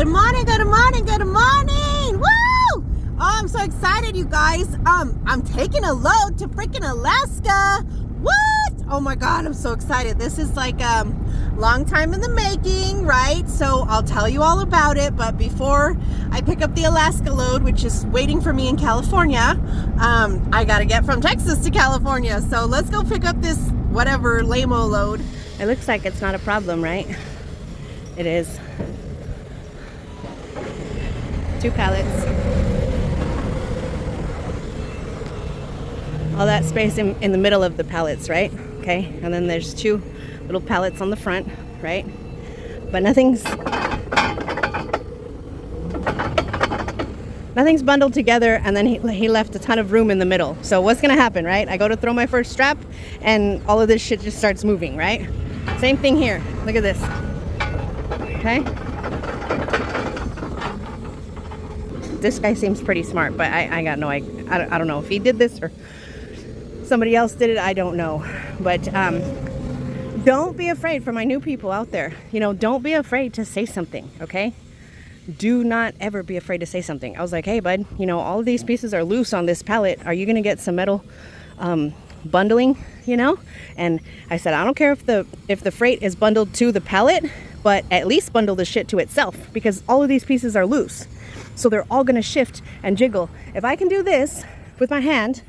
Good morning, good morning, good morning. Woo! Oh, I'm so excited, you guys. I'm taking a load to freaking Alaska. What? Oh my God, I'm so excited. This is like long time in the making, right? So I'll tell you all about it. But before I pick up the Alaska load, which is waiting for me in California, I gotta get from Texas to California. So let's go pick up this whatever lame-o load. It looks like it's not a problem, right? It is. 2 pallets. All that space in the middle of the pallets, right? Okay, and then there's 2 little pallets on the front, right? But nothing's bundled together, and then he left a ton of room in the middle. So what's gonna happen, right? I go to throw my first strap, and all of this shit just starts moving, right? Same thing here. Look at this. Okay. This guy seems pretty smart, but I got no idea. I don't know if he did this or somebody else did it. I don't know. But don't be afraid, for my new people out there. You know, don't be afraid to say something, okay? Do not ever be afraid to say something. I was like, hey, bud, you know, all of these pieces are loose on this pallet. Are you going to get some metal bundling, you know? And I said, I don't care if the freight is bundled to the pallet, but at least bundle the shit to itself, because all of these pieces are loose. So they're all gonna shift and jiggle. If I can do this with my hand,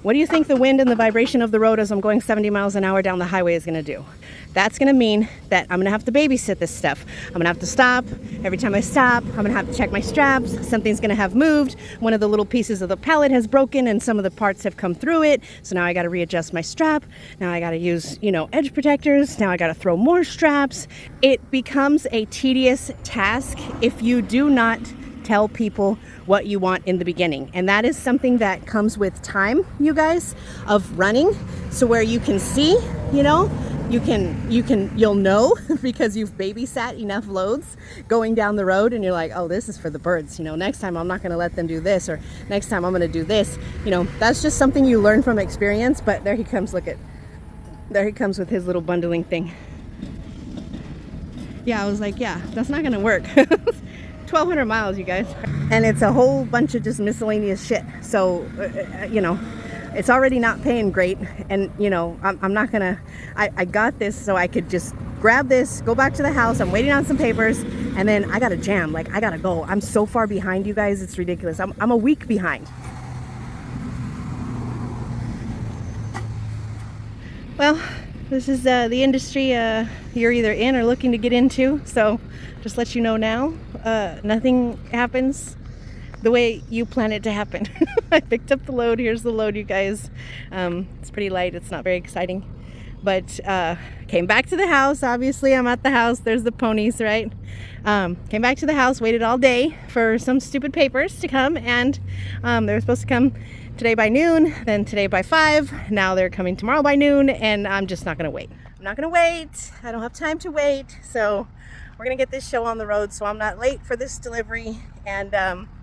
what do you think the wind and the vibration of the road as I'm going 70 miles an hour down the highway is gonna do? That's gonna mean that I'm gonna have to babysit this stuff. I'm gonna have to stop. Every time I stop, I'm gonna have to check my straps. Something's gonna have moved. One of the little pieces of the pallet has broken and some of the parts have come through it. So now I gotta readjust my strap. Now I gotta use, you know, edge protectors. Now I gotta throw more straps. It becomes a tedious task if you do not tell people what you want in the beginning. And that is something that comes with time, you guys, of running. So where you can see, you know, you'll know because you've babysat enough loads going down the road, and you're like, oh, this is for the birds. You know, next time I'm not going to let them do this, or next time I'm going to do this. You know, that's just something you learn from experience. But there he comes. Look at, there he comes with his little bundling thing. Yeah, I was like, yeah, that's not going to work. 1,200 miles, you guys. And it's a whole bunch of just miscellaneous shit. So, you know, it's already not paying great. And, you know, I'm not gonna, I got this so I could just grab this, go back to the house. I'm waiting on some papers, and then I gotta jam. Like, I gotta go. I'm so far behind, you guys. It's ridiculous. I'm a week behind. Well, this is the industry you're either in or looking to get into. So just let you know now, nothing happens the way you plan it to happen. I picked up the load. Here's the load, you guys. It's pretty light. It's not very exciting. But came back to the house. Obviously, I'm at the house. There's the ponies, right? Came back to the house, waited all day for some stupid papers to come. And they were supposed to come today by noon, then today by 5. Now they're coming tomorrow by noon, and I'm just not going to wait. I'm not going to wait. I don't have time to wait. So we're going to get this show on the road so I'm not late for this delivery and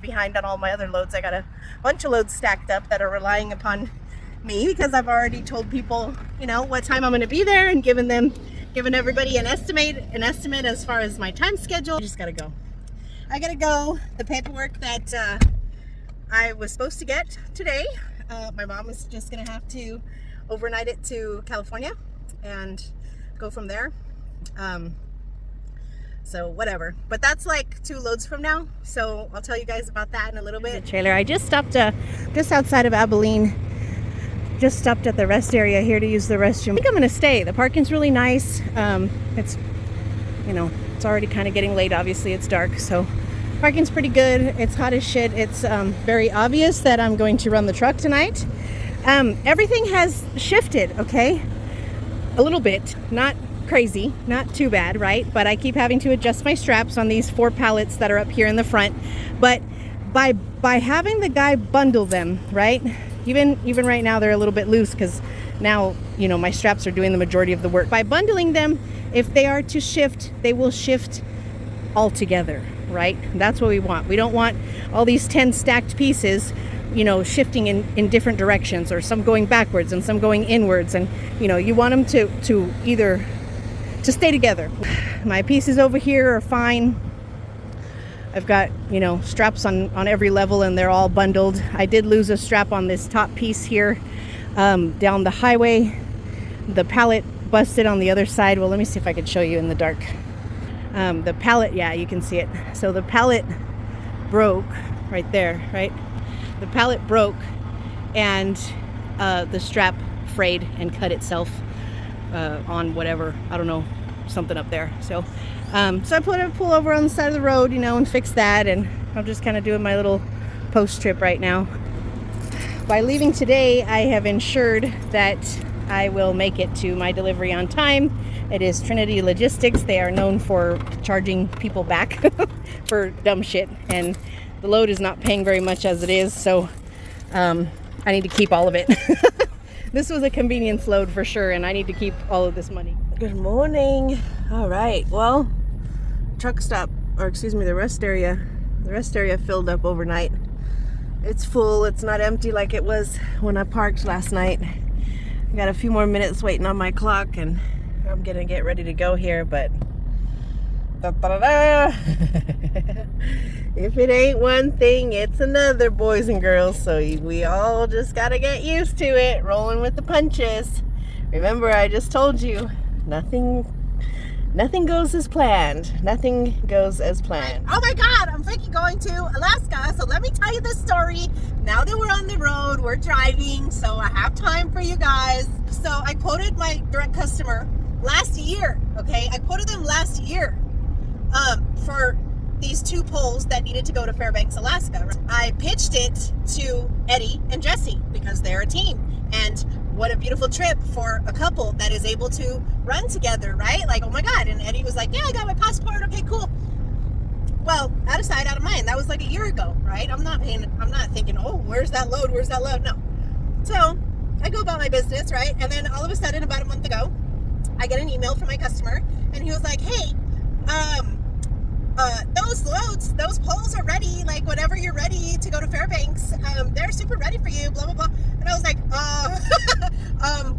behind on all my other loads. I got a bunch of loads stacked up that are relying upon me because I've already told people, you know, what time I'm going to be there and given everybody an estimate as far as my time schedule. I just got to go. I got to go. The paperwork that I was supposed to get today, my mom is just going to have to overnight it to California and go from there. So whatever, but that's like 2 loads from now. So I'll tell you guys about that in a little bit. The trailer, I just stopped just outside of Abilene. Just stopped at the rest area here to use the restroom. I think I'm gonna stay. The parking's really nice. It's, you know, it's already kind of getting late. Obviously it's dark, so parking's pretty good. It's hot as shit. It's very obvious that I'm going to run the truck tonight. Everything has shifted, okay? A little bit, not crazy, not too bad, right? But I keep having to adjust my straps on these 4 pallets that are up here in the front. But by having the guy bundle them, right? Even right now they're a little bit loose because now, you know, my straps are doing the majority of the work. By bundling them, if they are to shift, they will shift all together, right? That's what we want. We don't want all these 10 stacked pieces, you know, shifting in different directions, or some going backwards and some going inwards. And, you know, you want them to either to stay together. My pieces over here are fine. I've got, you know, straps on every level, and they're all bundled. I did lose a strap on this top piece here down the highway. The pallet busted on the other side. Well, let me see if I can show you in the dark. The pallet, yeah, you can see it. So the pallet broke right there, right? The pallet broke, and the strap frayed and cut itself on whatever, I don't know, something up there. So I put a pull over on the side of the road, you know, and fix that, and I'm just kind of doing my little post trip right now. By leaving today, I have ensured that I will make it to my delivery on time. It is Trinity Logistics. They are known for charging people back for dumb shit, and the load is not paying very much as it is, so I need to keep all of it. This was a convenience load for sure, and I need to keep all of this money. Good morning. All right, well, truck stop, or excuse me, the rest area filled up overnight. It's full. It's not empty like it was when I parked last night. I got a few more minutes waiting on my clock, and I'm gonna get ready to go here, but if it ain't one thing, it's another, boys and girls. So we all just gotta get used to it, rolling with the punches. Remember, I just told you, nothing goes as planned. Nothing goes as planned. Oh my God, I'm freaking going to Alaska. So let me tell you this story. Now that we're on the road, we're driving, so I have time for you guys. So I quoted my direct customer last year, okay? I quoted them last year for these 2 poles that needed to go to Fairbanks, Alaska. I pitched it to Eddie and Jesse because they're a team. And what a beautiful trip for a couple that is able to run together, right? Like, oh my God. And Eddie was like, yeah, I got my passport. Okay, cool. Well, out of sight, out of mind. That was like a year ago, right? I'm not thinking, oh, where's that load? Where's that load? No. So I go about my business, right? And then all of a sudden, about a month ago, I get an email from my customer, and he was like, hey, those poles are ready. Like, whenever you're ready to go to Fairbanks, they're super ready for you, blah, blah, blah. And I was like,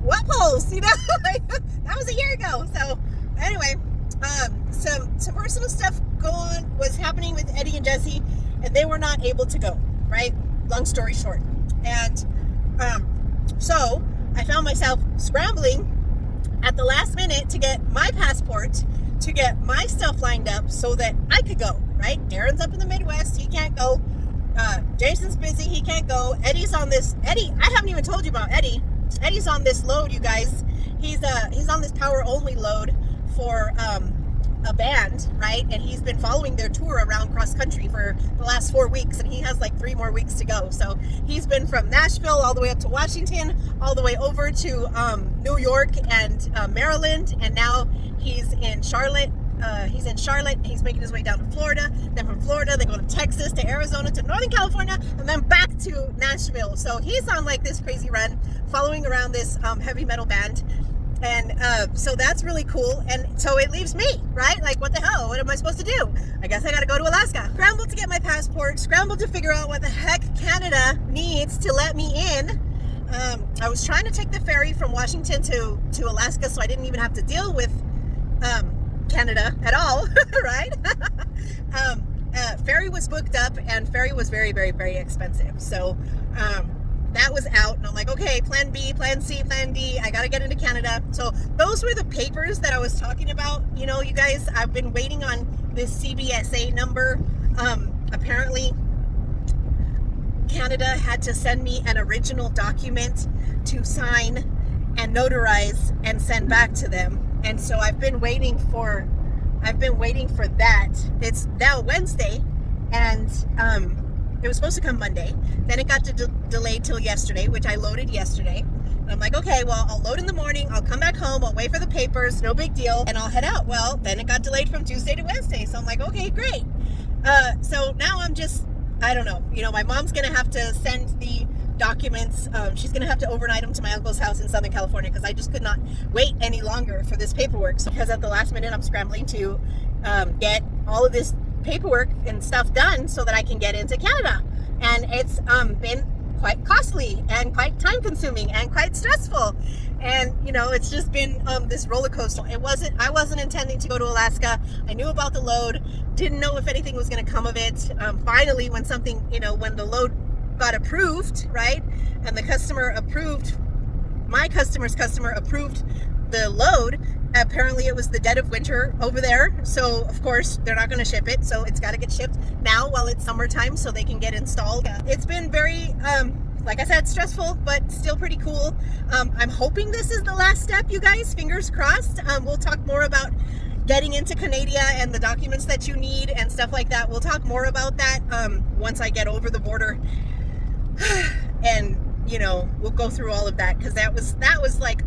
what poles? You know, like, that was a year ago. So anyway, some personal stuff was happening with Eddie and Jesse, and they were not able to go, right? Long story short. And so I found myself scrambling at the last minute to get my passport, to get my stuff lined up so that I could go, right? Darren's up in the Midwest, he can't go. Jason's busy, he can't go. Eddie's on this, I haven't even told you about Eddie. Eddie's on this load, you guys. He's on this power only load for a band, right? And he's been following their tour around cross country for the last 4 weeks, and he has like 3 more weeks to go. So he's been from Nashville all the way up to Washington, all the way over to New York and Maryland, and now he's in Charlotte. He's making his way down to Florida. Then from Florida, they go to Texas, to Arizona, to Northern California, and then back to Nashville. So he's on like this crazy run, following around this heavy metal band. And so that's really cool. And so it leaves me, right? Like, what the hell? What am I supposed to do? I guess I got to go to Alaska. Scrambled to get my passport, scrambled to figure out what the heck Canada needs to let me in. I was trying to take the ferry from Washington to Alaska, so I didn't even have to deal with Canada at all, right? Ferry was booked up, and ferry was very, very, very expensive. So that was out, and I'm like, okay, plan B, plan C, plan D, I gotta get into Canada. So those were the papers that I was talking about. You know, you guys, I've been waiting on this CBSA number. Apparently Canada had to send me an original document to sign and notarize and send back to them. And so I've been waiting for that. It's now Wednesday, and it was supposed to come Monday. Then it got delayed till yesterday, which I loaded yesterday. And I'm like, okay, well, I'll load in the morning, I'll come back home, I'll wait for the papers, no big deal, and I'll head out. Well, then it got delayed from Tuesday to Wednesday. So I'm like, okay, great. So now I'm just, I don't know. You know, my mom's going to have to send the documents. She's going to have to overnight them to my uncle's house in Southern California, because I just could not wait any longer for this paperwork. So because at the last minute, I'm scrambling to get all of this paperwork and stuff done so that I can get into Canada. And it's been quite costly and quite time consuming and quite stressful. And you know, it's just been this roller coaster. I wasn't intending to go to Alaska. I knew about the load, didn't know if anything was going to come of it. Finally, when the load got approved, right, and the customer approved, my customer's customer approved the load. Apparently it was the dead of winter over there, so of course they're not going to ship it, so it's got to get shipped now while it's summertime so they can get installed. It's been very like I said, stressful, but still pretty cool. I'm hoping this is the last step, you guys, fingers crossed. We'll talk more about getting into Canada and the documents that you need and stuff like that. We'll talk more about that once I get over the border. And you know, we'll go through all of that, because that was like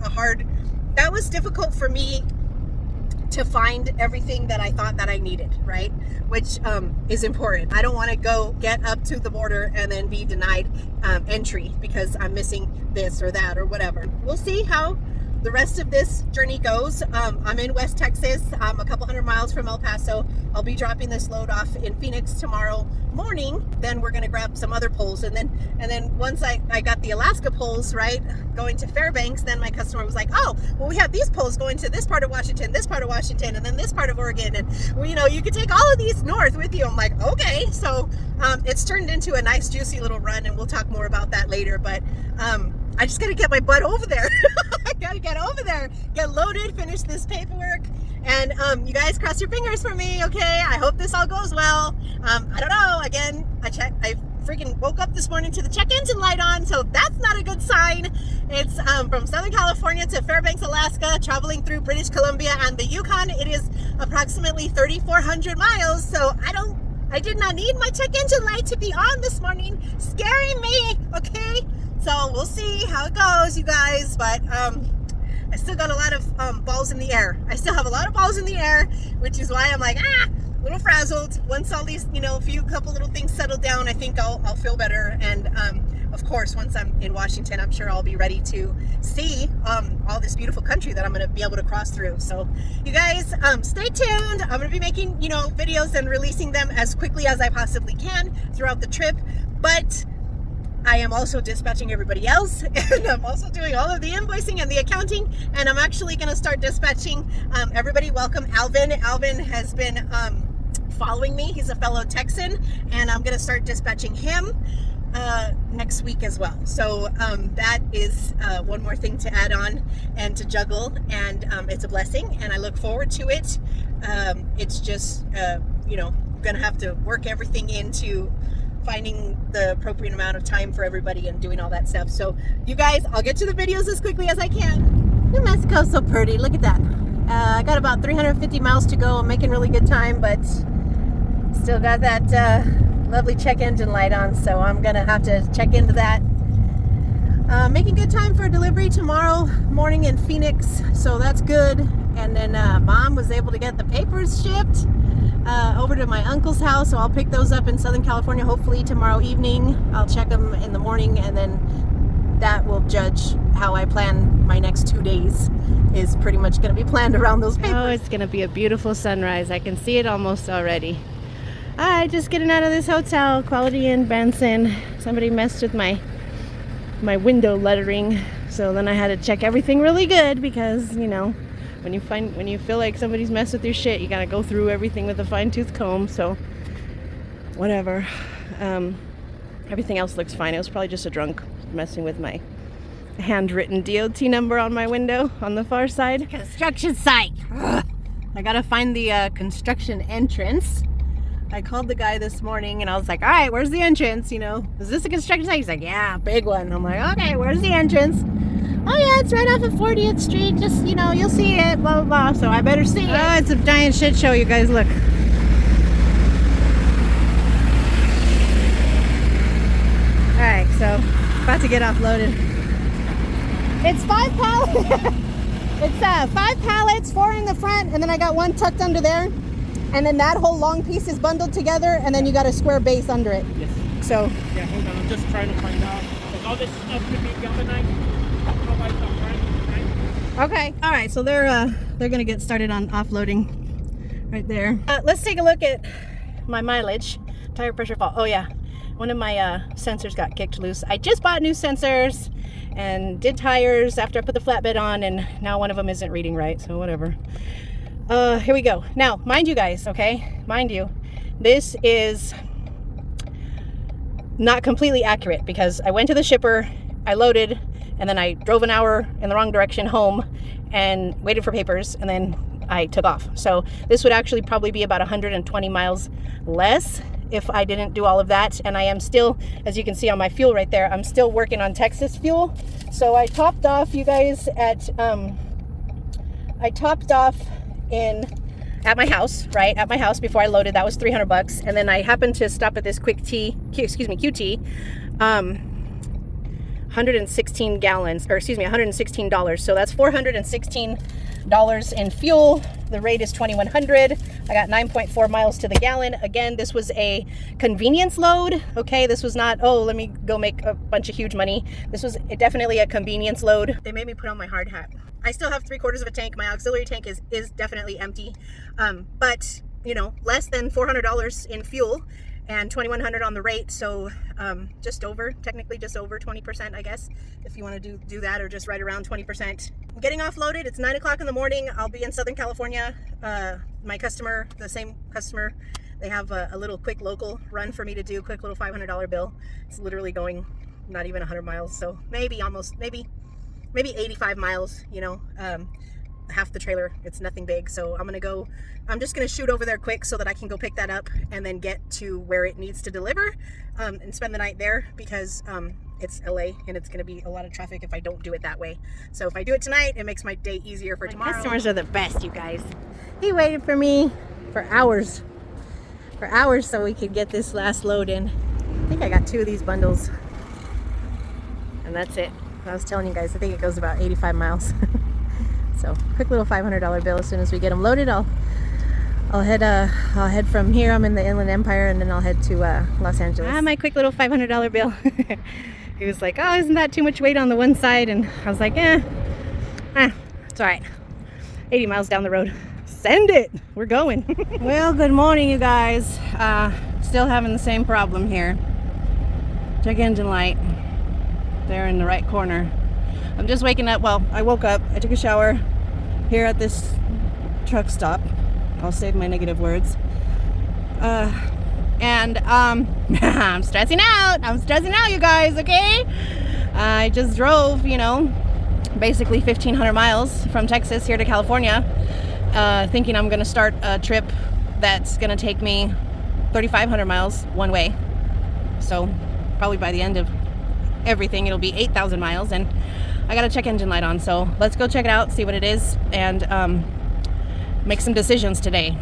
that was difficult for me to find everything that I thought that I needed, right? Which is important. I don't want to get up to the border and then be denied entry because I'm missing this or that or whatever. We'll see how the rest of this journey goes. I'm in West Texas. I'm a couple hundred miles from El Paso. I'll be dropping this load off in Phoenix tomorrow morning. Then we're gonna grab some other poles, and then once I got the Alaska poles, right, going to Fairbanks, then my customer was like, oh, well, we have these poles going to this part of Washington, and then this part of Oregon, and well, you know, you could take all of these north with you. I'm like, okay. So it's turned into a nice juicy little run, and we'll talk more about that later. But I just gotta get my butt over there. I gotta get over there, get loaded, finish this paperwork, and you guys cross your fingers for me, okay? I hope this all goes well. I don't know. Again, I freaking woke up this morning to the check engine light on, so that's not a good sign. It's from Southern California to Fairbanks, Alaska, traveling through British Columbia and the Yukon. It is approximately 3,400 miles, so I did not need my check engine light to be on this morning, scaring me, okay? So we'll see how it goes, you guys, but I still got a lot of balls in the air. I still have a lot of balls in the air, which is why I'm like, a little frazzled. Once all these, you know, couple little things settle down, I think I'll feel better. And of course, once I'm in Washington, I'm sure I'll be ready to see all this beautiful country that I'm going to be able to cross through. So you guys, stay tuned. I'm going to be making, you know, videos and releasing them as quickly as I possibly can throughout the trip. But I am also dispatching everybody else, and I'm also doing all of the invoicing and the accounting, and I'm actually going to start dispatching everybody. Welcome Alvin. Alvin has been following me. He's a fellow Texan, and I'm going to start dispatching him next week as well. So that is one more thing to add on and to juggle, and it's a blessing, and I look forward to it. It's just, you know, going to have to work everything into finding the appropriate amount of time for everybody and doing all that stuff. So you guys, I'll get to the videos as quickly as I can. New Mexico's so pretty. Look at that. I got about 350 miles to go. I'm making really good time, but still got that lovely check engine light on, so I'm gonna have to check into that. Making good time for delivery tomorrow morning in Phoenix, so that's good. And then Mom was able to get the papers shipped over to my uncle's house, so I'll pick those up in Southern California hopefully tomorrow evening. I'll check them in the morning, and then that will judge how I plan my next 2 days. Is pretty much going to be planned around those papers. Oh, it's going to be a beautiful sunrise. I can see it almost already. Alright, just getting out of this hotel, Quality Inn Benson. Somebody messed with my window lettering, so then I had to check everything really good, because you know, when you feel like somebody's messed with your shit, you gotta go through everything with a fine-tooth comb. So whatever. Everything else looks fine. It was probably just a drunk messing with my handwritten DOT number on my window on the far side. Construction site. Ugh. I gotta find the construction entrance. I called the guy this morning and I was like, all right, where's the entrance? You know, is this a construction site? He's like, yeah, big one. I'm like, okay, where's the entrance? Oh yeah, it's right off of 40th Street. Just, you know, you'll see it, blah, blah, blah. So I better see it. Oh, it's a giant shit show, you guys, look. All right, so about to get offloaded. It's 5 pallets. It's 5 pallets, 4 in the front, and then I got 1 tucked under there. And then that whole long piece is bundled together, and then you got a square base under it. Yes. So. Yeah, hold on. I'm just trying to find out. Because all this stuff could be galvanized. Okay. All right. So they're gonna get started on offloading right there. Let's take a look at my mileage, tire pressure fall. Oh yeah, one of my sensors got kicked loose. I just bought new sensors and did tires after I put the flatbed on, and now one of them isn't reading right, so whatever. Here we go. Now, mind you guys, okay? Mind you, this is not completely accurate because I went to the shipper, I loaded, and then I drove an hour in the wrong direction home and waited for papers, and then I took off. So this would actually probably be about 120 miles less if I didn't do all of that. And I am still, as you can see on my fuel right there, I'm still working on Texas fuel. So I topped off, you guys, at my house, right? At my house before I loaded. That was $300. And then I happened to stop at this QT, 116 gallons, or excuse me, $116. So that's $416 in fuel. The rate is 2,100. I got 9.4 miles to the gallon. Again, this was a convenience load. Okay, this was not, oh, let me go make a bunch of huge money. This was definitely a convenience load. They made me put on my hard hat. I still have 3/4 of a tank. My auxiliary tank is definitely empty. But you know, less than $400 in fuel and 2,100 on the rate. So just over, technically just over 20%, I guess, if you want to do that, or just right around 20%. I'm getting offloaded. It's 9 o'clock in the morning. I'll be in Southern California. My customer, the same customer, they have a little quick local run for me to do, quick little $500 bill. It's literally going not even 100 miles. So maybe 85 miles, you know, half the trailer. It's nothing big. So I'm just gonna shoot over there quick so that I can go pick that up and then get to where it needs to deliver, and spend the night there, because it's LA and it's gonna be a lot of traffic if I don't do it that way. So if I do it tonight, it makes my day easier for tomorrow. Customers are the best, you guys. He waited for me for hours so we could get this last load in. I think I got 2 of these bundles and that's it. I was telling you guys, I think it goes about 85 miles. So quick little $500 bill. As soon as we get them loaded, I'll head from here. I'm in the Inland Empire, and then I'll head to Los Angeles. My quick little $500 bill. He was like, oh, isn't that too much weight on the one side? And I was like, it's all right. 80 miles down the road. Send it. We're going. Well, good morning, you guys. Still having the same problem here. Check engine light. There in the right corner. I'm just waking up. Well, I woke up. I took a shower here at this truck stop. I'll save my negative words. And I'm stressing out. I'm stressing out, you guys, okay? I just drove, you know, basically 1,500 miles from Texas here to California, thinking I'm going to start a trip that's going to take me 3,500 miles one way. So probably by the end of everything, it'll be 8,000 miles, and I got a check engine light on. So let's go check it out, see what it is, and make some decisions today.